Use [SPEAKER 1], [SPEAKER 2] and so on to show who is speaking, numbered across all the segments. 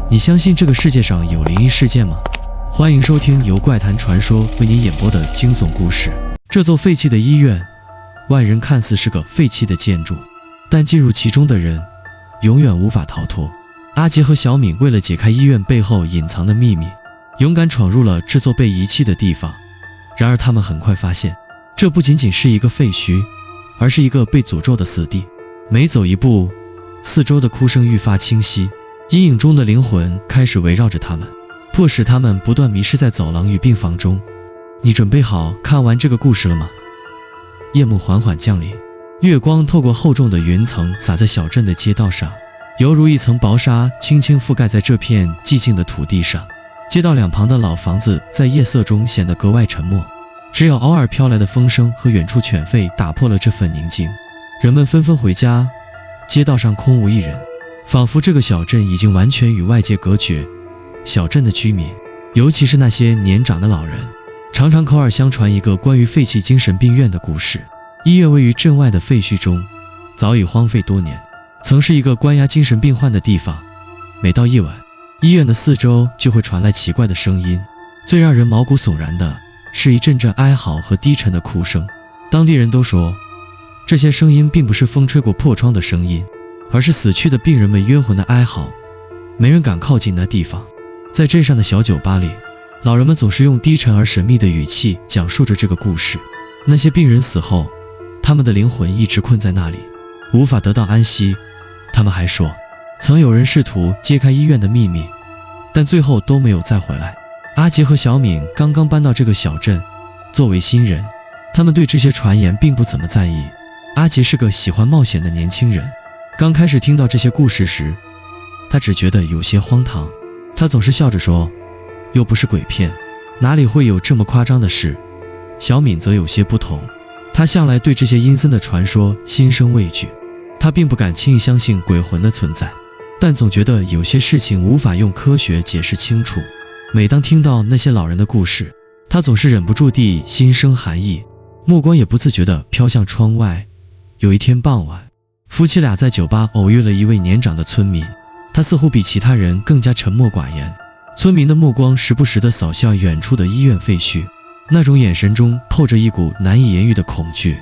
[SPEAKER 1] 你相信这个世界上有灵异事件吗？欢迎收听由怪谈传说为您演播的惊悚故事。这座废弃的医院，外人看似是个废弃的建筑，但进入其中的人永远无法逃脱。阿杰和小敏为了解开医院背后隐藏的秘密，勇敢闯入了这座被遗弃的地方。然而他们很快发现，这不仅仅是一个废墟，而是一个被诅咒的死地。每走一步，四周的哭声愈发清晰，阴影中的灵魂开始围绕着他们，迫使他们不断迷失在走廊与病房中。你准备好看完这个故事了吗？夜幕缓缓降临，月光透过厚重的云层洒在小镇的街道上，犹如一层薄纱轻轻覆盖在这片寂静的土地上。街道两旁的老房子在夜色中显得格外沉默，只有偶尔飘来的风声和远处犬吠打破了这份宁静。人们纷纷回家，街道上空无一人，仿佛这个小镇已经完全与外界隔绝。小镇的居民，尤其是那些年长的老人，常常口耳相传一个关于废弃精神病院的故事。医院位于镇外的废墟中，早已荒废多年，曾是一个关押精神病患的地方。每到夜晚，医院的四周就会传来奇怪的声音，最让人毛骨悚然的是一阵阵哀嚎和低沉的哭声。当地人都说，这些声音并不是风吹过破窗的声音，而是死去的病人们冤魂的哀嚎。没人敢靠近那地方。在镇上的小酒吧里，老人们总是用低沉而神秘的语气讲述着这个故事。那些病人死后，他们的灵魂一直困在那里，无法得到安息。他们还说，曾有人试图揭开医院的秘密，但最后都没有再回来。阿杰和小敏刚刚搬到这个小镇，作为新人，他们对这些传言并不怎么在意。阿杰是个喜欢冒险的年轻人，刚开始听到这些故事时，他只觉得有些荒唐。他总是笑着说，又不是鬼片，哪里会有这么夸张的事。小敏则有些不同，她向来对这些阴森的传说心生畏惧，她并不敢轻易相信鬼魂的存在，但总觉得有些事情无法用科学解释清楚。每当听到那些老人的故事，她总是忍不住地心生寒意，目光也不自觉地飘向窗外。有一天傍晚，夫妻俩在酒吧偶遇了一位年长的村民，他似乎比其他人更加沉默寡言。村民的目光时不时地扫向远处的医院废墟，那种眼神中透着一股难以言喻的恐惧。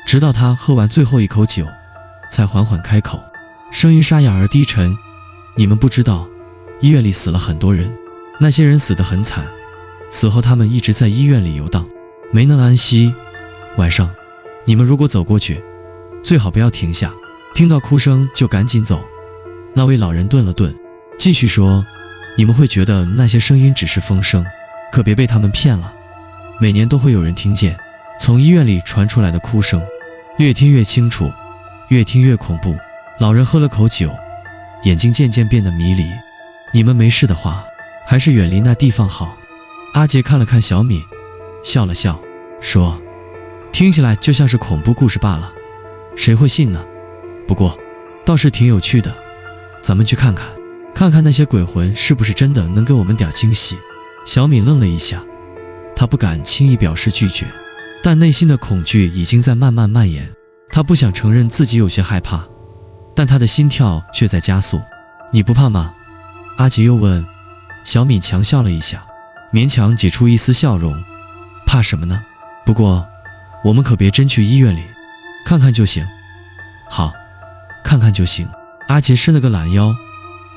[SPEAKER 1] 直到他喝完最后一口酒，才缓缓开口，声音沙哑而低沉，你们不知道，医院里死了很多人，那些人死得很惨，死后他们一直在医院里游荡，没能安息。晚上你们如果走过去，最好不要停下，听到哭声就赶紧走。那位老人顿了顿，继续说，你们会觉得那些声音只是风声，可别被他们骗了。每年都会有人听见从医院里传出来的哭声，越听越清楚，越听越恐怖。老人喝了口酒，眼睛渐渐变得迷离。你们没事的话，还是远离那地方好。阿杰看了看小敏，笑了笑，说，听起来就像是恐怖故事罢了，谁会信呢？不过倒是挺有趣的，咱们去看看，看看那些鬼魂是不是真的能给我们点惊喜。小敏愣了一下，她不敢轻易表示拒绝，但内心的恐惧已经在慢慢蔓延。她不想承认自己有些害怕，但她的心跳却在加速。你不怕吗？阿杰又问。小敏强笑了一下，勉强挤出一丝笑容，怕什么呢？不过我们可别真去医院里，看看就行。好，看看就行。阿杰伸了个懒腰，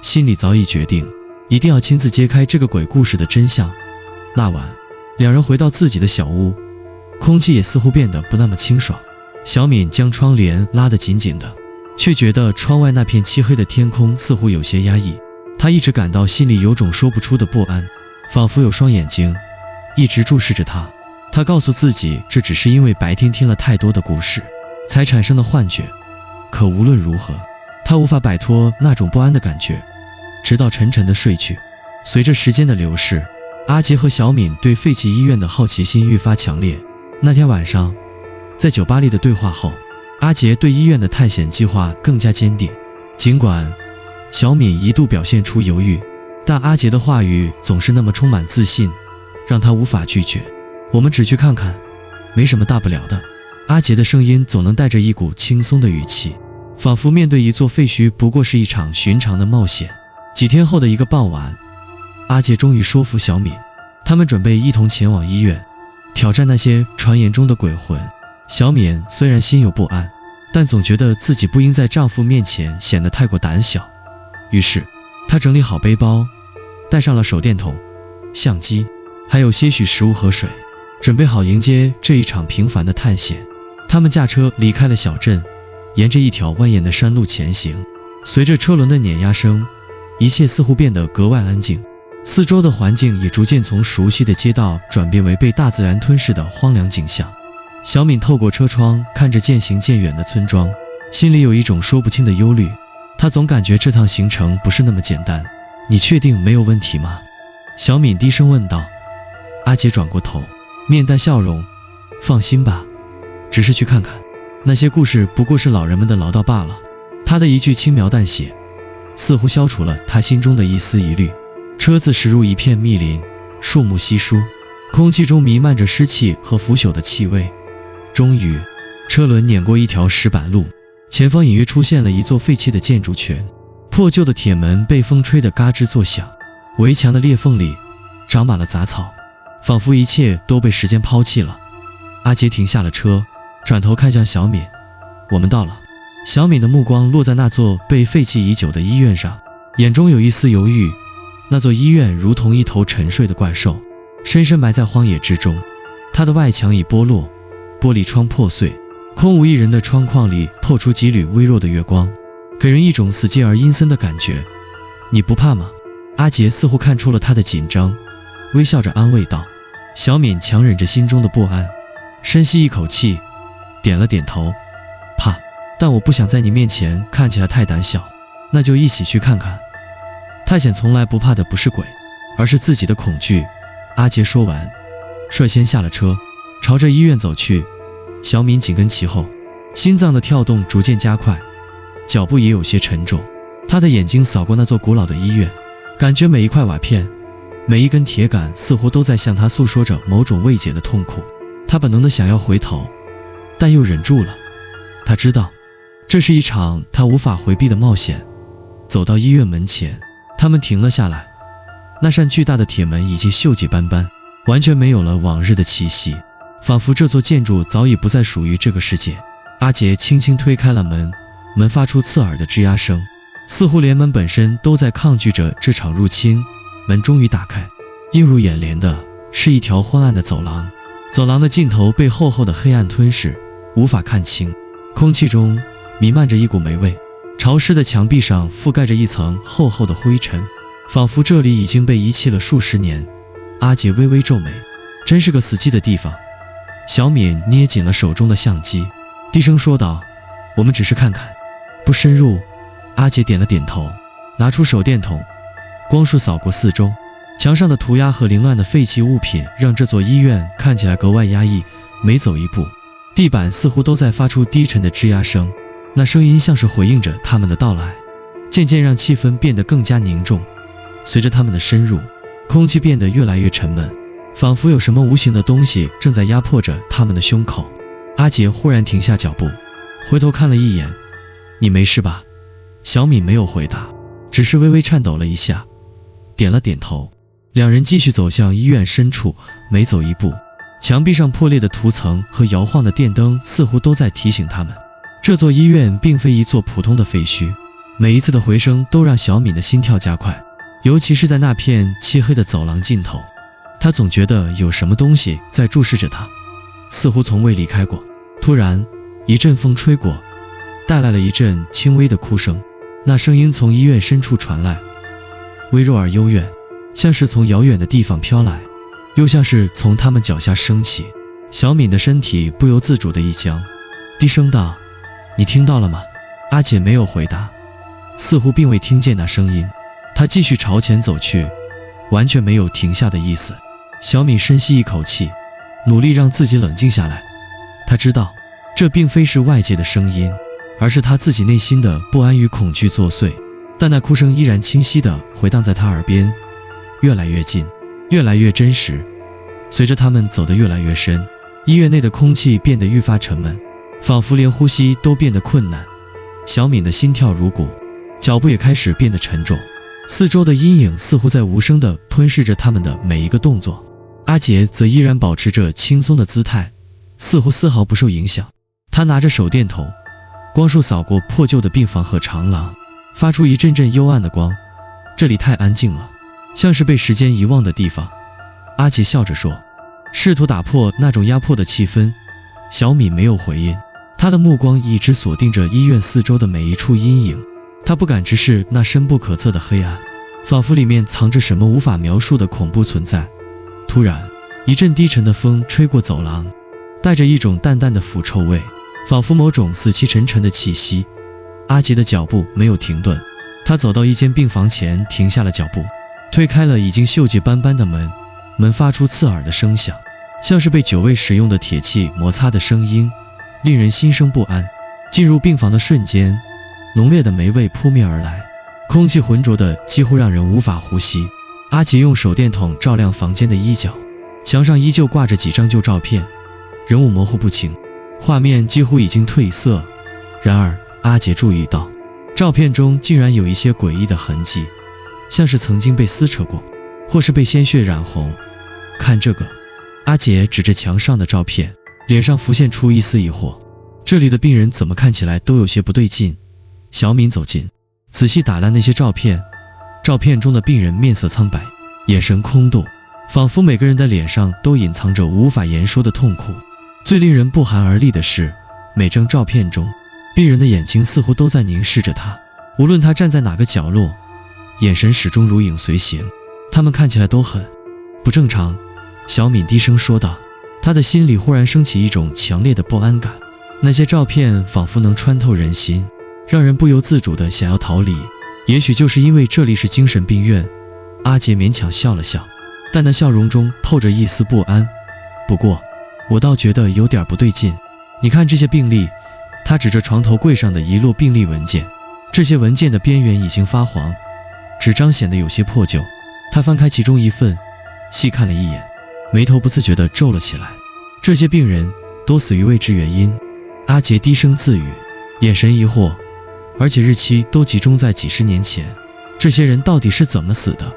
[SPEAKER 1] 心里早已决定，一定要亲自揭开这个鬼故事的真相。那晚，两人回到自己的小屋，空气也似乎变得不那么清爽。小敏将窗帘拉得紧紧的，却觉得窗外那片漆黑的天空似乎有些压抑。她一直感到心里有种说不出的不安，仿佛有双眼睛一直注视着她。她告诉自己，这只是因为白天听了太多的故事才产生的幻觉。可无论如何，她无法摆脱那种不安的感觉，直到沉沉的睡去。随着时间的流逝，阿杰和小敏对废弃医院的好奇心愈发强烈。那天晚上，在酒吧里的对话后，阿杰对医院的探险计划更加坚定。尽管小敏一度表现出犹豫，但阿杰的话语总是那么充满自信，让他无法拒绝。我们只去看看，没什么大不了的。阿杰的声音总能带着一股轻松的语气，仿佛面对一座废墟不过是一场寻常的冒险。几天后的一个傍晚，阿杰终于说服小敏，他们准备一同前往医院，挑战那些传言中的鬼魂。小敏虽然心有不安，但总觉得自己不应在丈夫面前显得太过胆小，于是她整理好背包，带上了手电筒、相机，还有些许食物和水，准备好迎接这一场平凡的探险。他们驾车离开了小镇，沿着一条蜿蜒的山路前行。随着车轮的碾压声，一切似乎变得格外安静，四周的环境也逐渐从熟悉的街道转变为被大自然吞噬的荒凉景象。小敏透过车窗看着渐行渐远的村庄，心里有一种说不清的忧虑。她总感觉这趟行程不是那么简单。你确定没有问题吗？小敏低声问道。阿杰转过头，面带笑容，放心吧，只是去看看，那些故事不过是老人们的唠叨罢了。他的一句轻描淡写，似乎消除了他心中的一丝疑虑。车子驶入一片密林，树木稀疏，空气中弥漫着湿气和腐朽的气味。终于，车轮碾过一条石板路，前方隐约出现了一座废弃的建筑群，破旧的铁门被风吹得嘎吱作响，围墙的裂缝里长满了杂草，仿佛一切都被时间抛弃了。阿杰停下了车，转头看向小敏，我们到了。小敏的目光落在那座被废弃已久的医院上，眼中有一丝犹豫。那座医院如同一头沉睡的怪兽，深深埋在荒野之中。它的外墙已剥落，玻璃窗破碎，空无一人的窗框里透出几缕微弱的月光，给人一种死寂而阴森的感觉。你不怕吗？阿杰似乎看出了他的紧张，微笑着安慰道。小敏强忍着心中的不安，深吸一口气，点了点头。怕，但我不想在你面前看起来太胆小，那就一起去看看。探险从来不怕的不是鬼，而是自己的恐惧。阿杰说完，率先下了车，朝着医院走去。小敏紧跟其后，心脏的跳动逐渐加快，脚步也有些沉重。他的眼睛扫过那座古老的医院，感觉每一块瓦片，每一根铁杆似乎都在向他诉说着某种未解的痛苦。他本能的想要回头，但又忍住了。他知道，这是一场他无法回避的冒险。走到医院门前，他们停了下来。那扇巨大的铁门已经锈迹斑斑，完全没有了往日的气息，仿佛这座建筑早已不再属于这个世界。阿杰轻轻推开了门，门发出刺耳的吱呀声，似乎连门本身都在抗拒着这场入侵。门终于打开，映入眼帘的是一条昏暗的走廊，走廊的尽头被厚厚的黑暗吞噬，无法看清。空气中弥漫着一股霉味，潮湿的墙壁上覆盖着一层厚厚的灰尘，仿佛这里已经被遗弃了数十年。阿杰微微皱眉，真是个死寂的地方。小敏捏紧了手中的相机，低声说道，我们只是看看，不深入。阿杰点了点头，拿出手电筒，光束扫过四周，墙上的涂鸦和凌乱的废弃物品让这座医院看起来格外压抑。每走一步，地板似乎都在发出低沉的吱呀声，那声音像是回应着他们的到来，渐渐让气氛变得更加凝重。随着他们的深入，空气变得越来越沉闷，仿佛有什么无形的东西正在压迫着他们的胸口。阿杰忽然停下脚步，回头看了一眼，你没事吧？小敏没有回答，只是微微颤抖了一下，点了点头。两人继续走向医院深处，每走一步，墙壁上破裂的涂层和摇晃的电灯似乎都在提醒他们，这座医院并非一座普通的废墟。每一次的回声都让小敏的心跳加快，尤其是在那片漆黑的走廊尽头，她总觉得有什么东西在注视着她，似乎从未离开过。突然，一阵风吹过，带来了一阵轻微的哭声，那声音从医院深处传来，微弱而幽怨，像是从遥远的地方飘来，又像是从他们脚下升起。小敏的身体不由自主的一僵，低声道，你听到了吗？阿姐没有回答，似乎并未听见那声音。她继续朝前走去，完全没有停下的意思。小敏深吸一口气，努力让自己冷静下来。她知道，这并非是外界的声音，而是她自己内心的不安与恐惧作祟。但那哭声依然清晰地回荡在她耳边，越来越近，越来越真实。随着他们走得越来越深，医院内的空气变得愈发沉闷，仿佛连呼吸都变得困难。小敏的心跳如鼓，脚步也开始变得沉重。四周的阴影似乎在无声地吞噬着他们的每一个动作。阿杰则依然保持着轻松的姿态，似乎丝毫不受影响。他拿着手电筒，光束扫过破旧的病房和长廊，发出一阵阵幽暗的光。这里太安静了，像是被时间遗忘的地方。阿杰笑着说，试图打破那种压迫的气氛。小米没有回应，他的目光一直锁定着医院四周的每一处阴影。他不敢直视那深不可测的黑暗，仿佛里面藏着什么无法描述的恐怖存在。突然，一阵低沉的风吹过走廊，带着一种淡淡的腐臭味，仿佛某种死气沉沉的气息。阿杰的脚步没有停顿，他走到一间病房前，停下了脚步，推开了已经锈迹斑斑的门，门发出刺耳的声响，像是被久未使用的铁器摩擦的声音，令人心生不安。进入病房的瞬间，浓烈的霉味扑面而来，空气浑浊的几乎让人无法呼吸。阿杰用手电筒照亮房间的一角，墙上依旧挂着几张旧照片，人物模糊不清，画面几乎已经褪色。然而阿杰注意到，照片中竟然有一些诡异的痕迹，像是曾经被撕扯过，或是被鲜血染红。看这个，阿杰指着墙上的照片，脸上浮现出一丝疑惑，这里的病人怎么看起来都有些不对劲。小敏走近，仔细打量那些照片，照片中的病人面色苍白，眼神空洞，仿佛每个人的脸上都隐藏着无法言说的痛苦。最令人不寒而栗的是，每张照片中，病人的眼睛似乎都在凝视着他，无论他站在哪个角落，眼神始终如影随形，他们看起来都很不正常。小敏低声说道，她的心里忽然升起一种强烈的不安感，那些照片仿佛能穿透人心，让人不由自主地想要逃离。也许就是因为这里是精神病院，阿杰勉强笑了笑，但那笑容中透着一丝不安。不过我倒觉得有点不对劲，你看这些病历。他指着床头柜上的一摞病历文件，这些文件的边缘已经发黄，纸张显得有些破旧。他翻开其中一份，细看了一眼，眉头不自觉地皱了起来。这些病人都死于未知原因。阿杰低声自语，眼神疑惑，而且日期都集中在几十年前。这些人到底是怎么死的？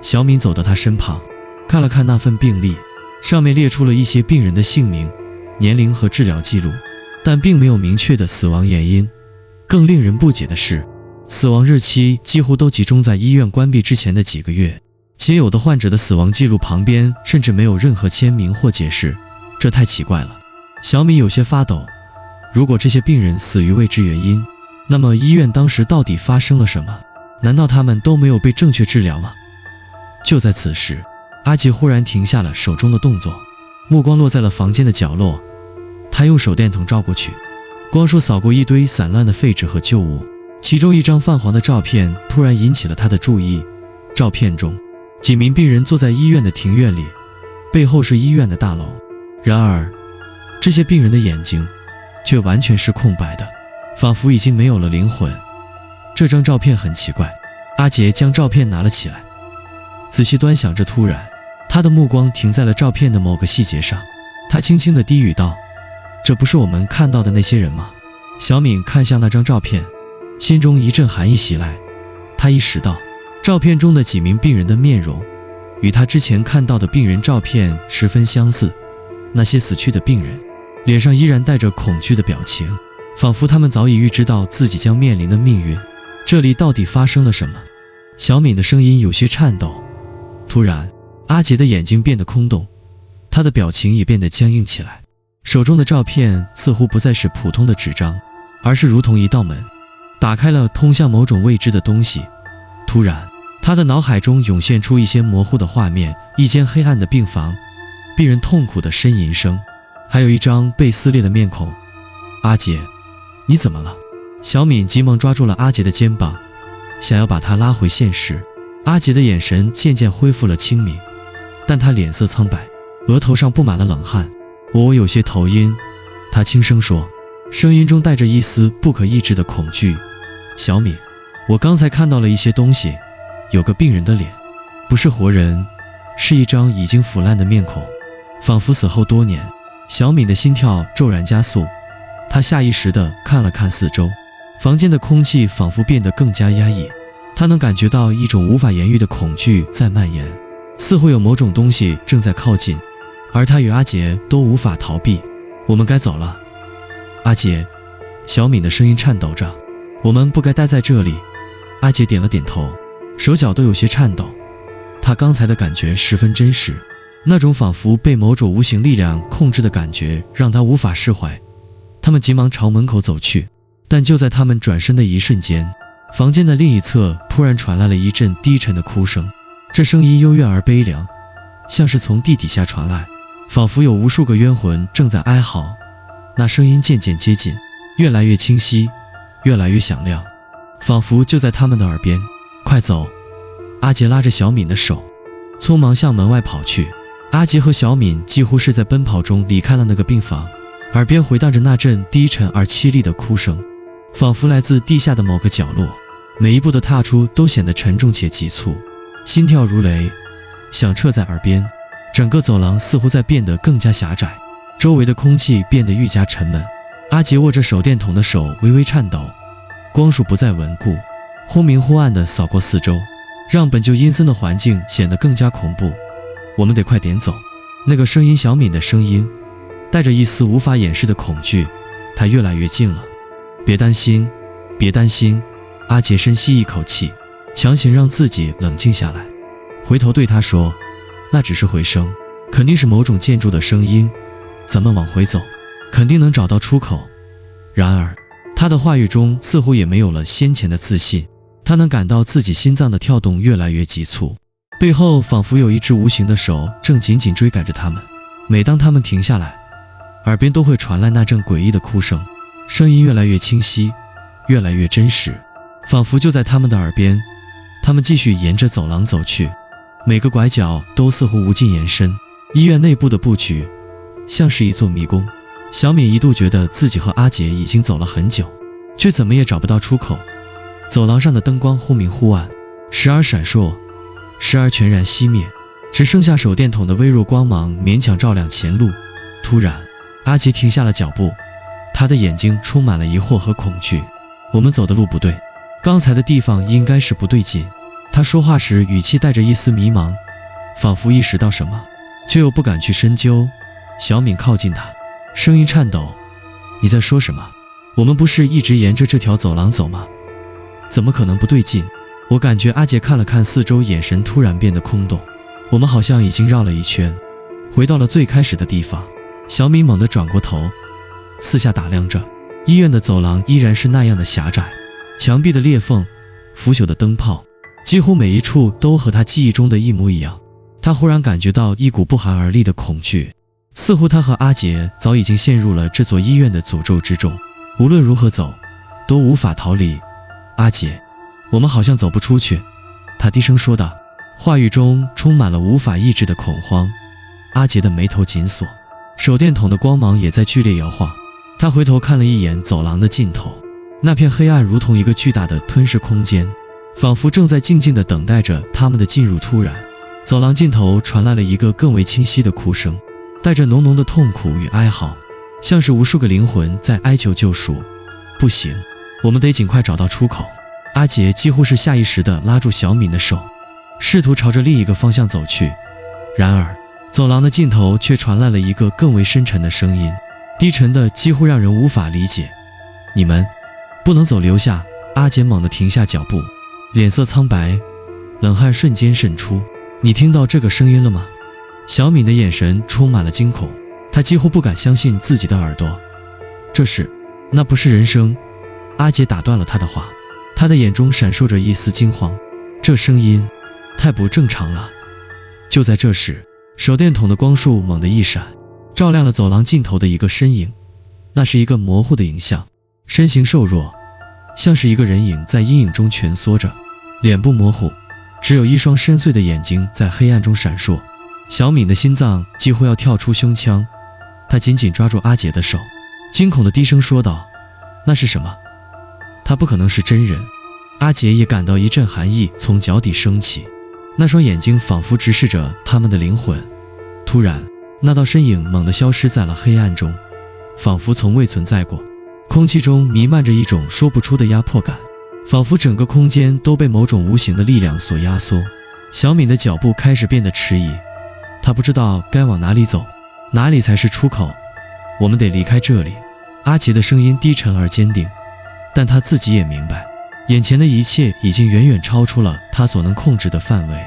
[SPEAKER 1] 小敏走到他身旁，看了看那份病历，上面列出了一些病人的姓名、年龄和治疗记录，但并没有明确的死亡原因。更令人不解的是，死亡日期几乎都集中在医院关闭之前的几个月，且有的患者的死亡记录旁边甚至没有任何签名或解释，这太奇怪了。小米有些发抖，如果这些病人死于未知原因，那么医院当时到底发生了什么？难道他们都没有被正确治疗吗？就在此时，阿杰忽然停下了手中的动作，目光落在了房间的角落。他用手电筒照过去，光束扫过一堆散乱的废纸和旧物，其中一张泛黄的照片突然引起了他的注意。照片中，几名病人坐在医院的庭院里，背后是医院的大楼。然而，这些病人的眼睛却完全是空白的，仿佛已经没有了灵魂。这张照片很奇怪，阿杰将照片拿了起来，仔细端详着。突然，他的目光停在了照片的某个细节上，他轻轻地低语道，这不是我们看到的那些人吗？小敏看向那张照片，心中一阵寒意袭来。他意识到，照片中的几名病人的面容与他之前看到的病人照片十分相似，那些死去的病人脸上依然带着恐惧的表情，仿佛他们早已预知到自己将面临的命运。这里到底发生了什么？小敏的声音有些颤抖。突然，阿杰的眼睛变得空洞，他的表情也变得僵硬起来，手中的照片似乎不再是普通的纸张，而是如同一道门，打开了通向某种未知的东西。突然，他的脑海中涌现出一些模糊的画面，一间黑暗的病房，病人痛苦的呻吟声，还有一张被撕裂的面孔。阿杰，你怎么了？小敏急忙抓住了阿杰的肩膀，想要把他拉回现实。阿杰的眼神渐渐恢复了清明，但他脸色苍白，额头上布满了冷汗。我有些头晕，他轻声说，声音中带着一丝不可抑制的恐惧。小敏，我刚才看到了一些东西，有个病人的脸，不是活人，是一张已经腐烂的面孔，仿佛死后多年。小敏的心跳骤然加速，她下意识地看了看四周，房间的空气仿佛变得更加压抑，他能感觉到一种无法言喻的恐惧在蔓延，似乎有某种东西正在靠近，而他与阿杰都无法逃避。我们该走了。阿杰，小敏的声音颤抖着。我们不该待在这里。阿杰点了点头，手脚都有些颤抖。他刚才的感觉十分真实，那种仿佛被某种无形力量控制的感觉让他无法释怀。他们急忙朝门口走去，但就在他们转身的一瞬间，房间的另一侧突然传来了一阵低沉的哭声，这声音幽怨而悲凉，像是从地底下传来，仿佛有无数个冤魂正在哀嚎。那声音渐渐接近，越来越清晰，越来越响亮，仿佛就在他们的耳边。快走！阿杰拉着小敏的手，匆忙向门外跑去。阿杰和小敏几乎是在奔跑中离开了那个病房，耳边回荡着那阵低沉而凄厉的哭声，仿佛来自地下的某个角落。每一步的踏出都显得沉重且急促，心跳如雷，响彻在耳边。整个走廊似乎在变得更加狭窄，周围的空气变得愈加沉闷。阿杰握着手电筒的手微微颤抖，光束不再稳固，忽明忽暗地扫过四周，让本就阴森的环境显得更加恐怖。我们得快点走。那个声音，小敏的声音，带着一丝无法掩饰的恐惧，它越来越近了。别担心，别担心。阿杰深吸一口气，强行让自己冷静下来，回头对他说，那只是回声，肯定是某种建筑的声音，咱们往回走，肯定能找到出口。然而他的话语中似乎也没有了先前的自信，他能感到自己心脏的跳动越来越急促，背后仿佛有一只无形的手正紧紧追赶着他们。每当他们停下来，耳边都会传来那阵诡异的哭声，声音越来越清晰，越来越真实，仿佛就在他们的耳边。他们继续沿着走廊走去，每个拐角都似乎无尽延伸。医院内部的布局像是一座迷宫，小敏一度觉得自己和阿杰已经走了很久，却怎么也找不到出口。走廊上的灯光忽明忽暗，时而闪烁，时而全然熄灭，只剩下手电筒的微弱光芒勉强照亮前路。突然，阿杰停下了脚步，他的眼睛充满了疑惑和恐惧。我们走的路不对，刚才的地方应该是不对劲。他说话时语气带着一丝迷茫，仿佛意识到什么，却又不敢去深究。小敏靠近他，声音颤抖，你在说什么？我们不是一直沿着这条走廊走吗？怎么可能不对劲？我感觉阿杰看了看四周，眼神突然变得空洞。我们好像已经绕了一圈，回到了最开始的地方。小敏猛地转过头，四下打量着。医院的走廊依然是那样的狭窄，墙壁的裂缝，腐朽的灯泡，几乎每一处都和他记忆中的一模一样。他忽然感觉到一股不寒而栗的恐惧，似乎他和阿杰早已经陷入了这座医院的诅咒之中，无论如何走都无法逃离。阿杰，我们好像走不出去，他低声说道，话语中充满了无法抑制的恐慌。阿杰的眉头紧锁，手电筒的光芒也在剧烈摇晃。他回头看了一眼走廊的尽头，那片黑暗如同一个巨大的吞噬空间，仿佛正在静静地等待着他们的进入。突然，走廊尽头传来了一个更为清晰的哭声，带着浓浓的痛苦与哀嚎，像是无数个灵魂在哀求救赎。不行，我们得尽快找到出口。阿杰几乎是下意识地拉住小敏的手，试图朝着另一个方向走去。然而走廊的尽头却传来了一个更为深沉的声音，低沉的几乎让人无法理解，你们不能走，留下。阿杰猛地停下脚步，脸色苍白，冷汗瞬间渗出。你听到这个声音了吗？小敏的眼神充满了惊恐，她几乎不敢相信自己的耳朵。那不是人声。阿杰打断了他的话，他的眼中闪烁着一丝惊慌，这声音太不正常了。就在这时，手电筒的光束猛地一闪，照亮了走廊尽头的一个身影。那是一个模糊的影像，身形瘦弱，像是一个人影在阴影中蜷缩着，脸部模糊，只有一双深邃的眼睛在黑暗中闪烁。小敏的心脏几乎要跳出胸腔，她紧紧抓住阿杰的手，惊恐地低声说道，那是什么？他不可能是真人。阿杰也感到一阵寒意从脚底升起，那双眼睛仿佛直视着他们的灵魂。突然，那道身影猛地消失在了黑暗中，仿佛从未存在过。空气中弥漫着一种说不出的压迫感，仿佛整个空间都被某种无形的力量所压缩。小敏的脚步开始变得迟疑，她不知道该往哪里走，哪里才是出口。我们得离开这里。阿杰的声音低沉而坚定，但他自己也明白，眼前的一切已经远远超出了他所能控制的范围。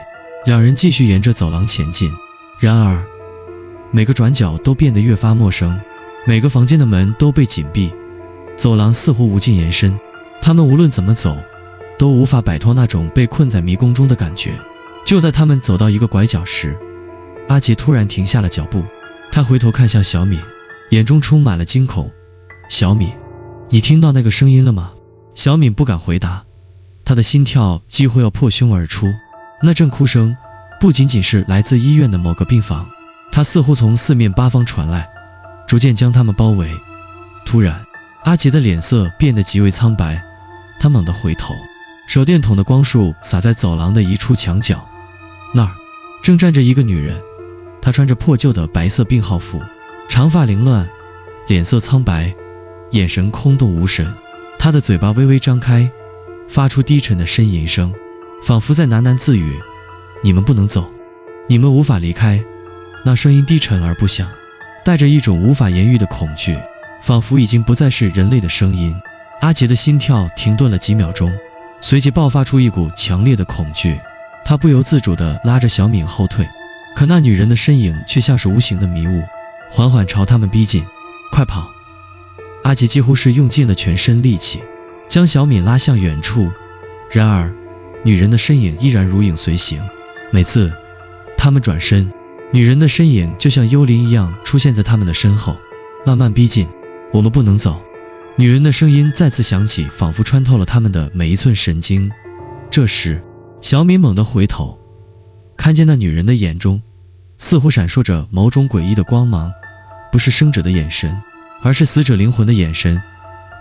[SPEAKER 1] 两人继续沿着走廊前进，然而每个转角都变得越发陌生，每个房间的门都被紧闭，走廊似乎无尽延伸。他们无论怎么走，都无法摆脱那种被困在迷宫中的感觉。就在他们走到一个拐角时，阿杰突然停下了脚步，他回头看向小敏，眼中充满了惊恐。小敏，你听到那个声音了吗？小敏不敢回答，她的心跳几乎要破胸而出。那阵哭声不仅仅是来自医院的某个病房，它似乎从四面八方传来，逐渐将他们包围。突然，阿杰的脸色变得极为苍白，他猛地回头，手电筒的光束洒在走廊的一处墙角，那儿正站着一个女人，她穿着破旧的白色病号服，长发凌乱，脸色苍白，眼神空洞无神。她的嘴巴微微张开，发出低沉的呻吟声，仿佛在喃喃自语：你们不能走，你们无法离开。那声音低沉而不响，带着一种无法言喻的恐惧，仿佛已经不再是人类的声音。阿杰的心跳停顿了几秒钟，随即爆发出一股强烈的恐惧，他不由自主地拉着小敏后退，可那女人的身影却像是无形的迷雾，缓缓朝他们逼近。快跑！阿杰几乎是用尽了全身力气，将小敏拉向远处，然而女人的身影依然如影随形。每次他们转身，女人的身影就像幽灵一样出现在他们的身后，慢慢逼近。我们不能走。女人的声音再次响起，仿佛穿透了他们的每一寸神经。这时，小敏猛地回头，看见那女人的眼中似乎闪烁着某种诡异的光芒，不是生者的眼神，而是死者灵魂的眼神。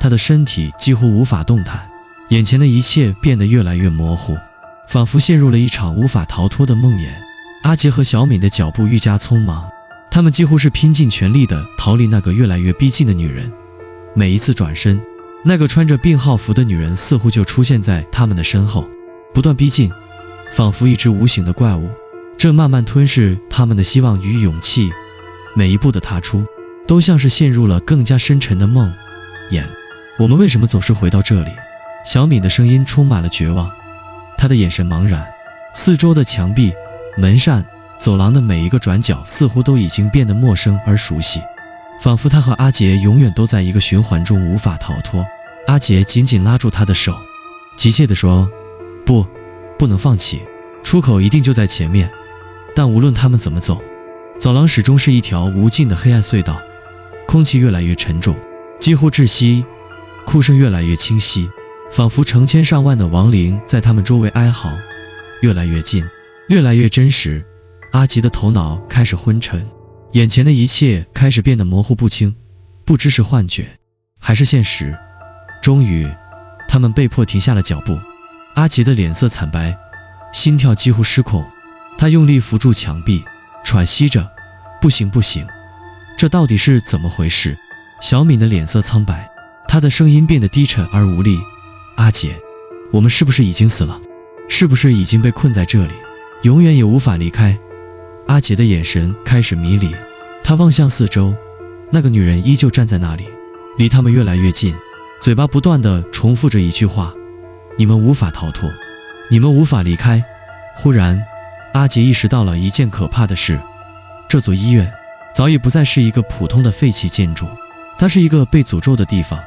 [SPEAKER 1] 她的身体几乎无法动弹，眼前的一切变得越来越模糊，仿佛陷入了一场无法逃脱的梦魇。阿杰和小敏的脚步愈加匆忙，他们几乎是拼尽全力地逃离那个越来越逼近的女人。每一次转身，那个穿着病号服的女人似乎就出现在他们的身后，不断逼近，仿佛一只无形的怪物，正慢慢吞噬他们的希望与勇气。每一步的踏出，都像是陷入了更加深沉的梦魇。我们为什么总是回到这里？小敏的声音充满了绝望，她的眼神茫然，四周的墙壁、门扇、走廊的每一个转角似乎都已经变得陌生而熟悉，仿佛她和阿杰永远都在一个循环中无法逃脱。阿杰紧紧拉住她的手，急切地说：不能放弃，出口一定就在前面。但无论他们怎么走，走廊始终是一条无尽的黑暗隧道，空气越来越沉重，几乎窒息，哭声越来越清晰，仿佛成千上万的亡灵在他们周围哀嚎，越来越近，越来越真实。阿杰的头脑开始昏沉，眼前的一切开始变得模糊不清，不知是幻觉还是现实。终于，他们被迫停下了脚步。阿杰的脸色惨白，心跳几乎失控，他用力扶住墙壁，喘息着：不行，这到底是怎么回事？小敏的脸色苍白，她的声音变得低沉而无力：阿杰，我们是不是已经死了？是不是已经被困在这里，永远也无法离开？阿杰的眼神开始迷离，他望向四周，那个女人依旧站在那里，离他们越来越近，嘴巴不断地重复着一句话：你们无法逃脱，你们无法离开。忽然，阿杰意识到了一件可怕的事，这座医院早已不再是一个普通的废弃建筑，它是一个被诅咒的地方，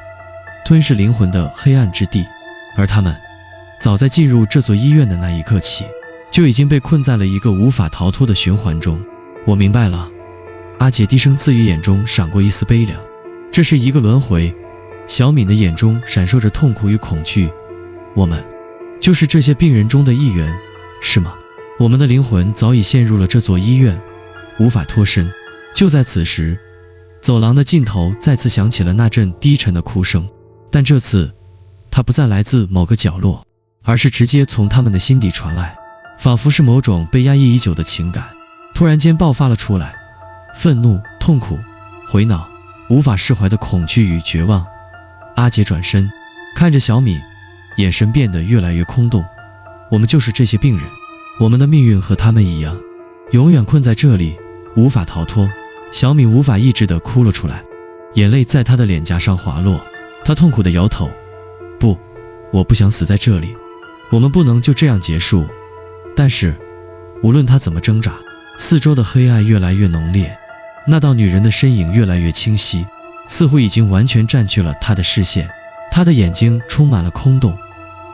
[SPEAKER 1] 吞噬灵魂的黑暗之地。而他们早在进入这座医院的那一刻起，就已经被困在了一个无法逃脱的循环中。我明白了，阿杰低声自语，眼中闪过一丝悲凉。这是一个轮回。小敏的眼中闪烁着痛苦与恐惧。我们就是这些病人中的一员，是吗？我们的灵魂早已陷入了这座医院，无法脱身。就在此时，走廊的尽头再次响起了那阵低沉的哭声，但这次它不再来自某个角落，而是直接从他们的心底传来，仿佛是某种被压抑已久的情感突然间爆发了出来，愤怒、痛苦、回恼、无法释怀的恐惧与绝望。阿杰转身看着小敏，眼神变得越来越空洞。我们就是这些病人，我们的命运和他们一样，永远困在这里，无法逃脱。小敏无法抑制地哭了出来，眼泪在她的脸颊上滑落。她痛苦地摇头，不，我不想死在这里，我们不能就这样结束。但是无论她怎么挣扎，四周的黑暗越来越浓烈，那道女人的身影越来越清晰，似乎已经完全占据了她的视线。她的眼睛充满了空洞，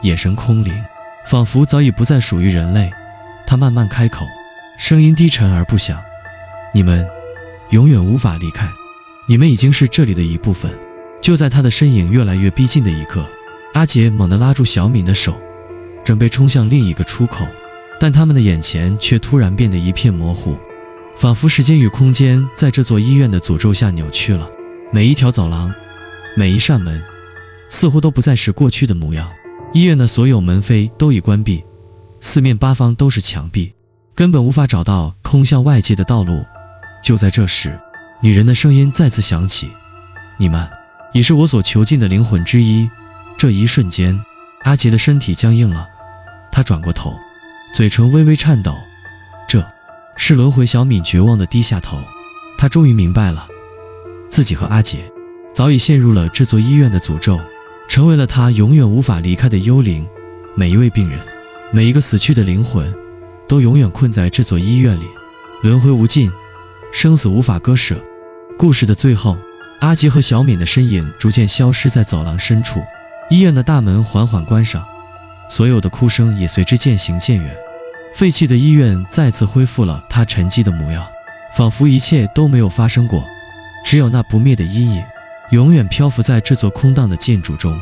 [SPEAKER 1] 眼神空灵，仿佛早已不再属于人类。她慢慢开口，声音低沉而不响，你们永远无法离开，你们已经是这里的一部分。就在她的身影越来越逼近的一刻，阿杰猛地拉住小敏的手，准备冲向另一个出口，但他们的眼前却突然变得一片模糊，仿佛时间与空间在这座医院的诅咒下扭曲了。每一条走廊，每一扇门，似乎都不再是过去的模样。医院的所有门扉都已关闭，四面八方都是墙壁，根本无法找到通向外界的道路。就在这时，女人的声音再次响起，你们也是我所囚禁的灵魂之一。这一瞬间，阿杰的身体僵硬了，他转过头，嘴唇微微颤抖。这是轮回。小敏绝望地低下头，她终于明白了，自己和阿杰早已陷入了这座医院的诅咒，成为了他永远无法离开的幽灵。每一位病人，每一个死去的灵魂，都永远困在这座医院里，轮回无尽，生死无法割舍。故事的最后，阿杰和小敏的身影逐渐消失在走廊深处，医院的大门缓缓关上，所有的哭声也随之渐行渐远。废弃的医院再次恢复了它沉寂的模样，仿佛一切都没有发生过，只有那不灭的阴影永远漂浮在这座空荡的建筑中。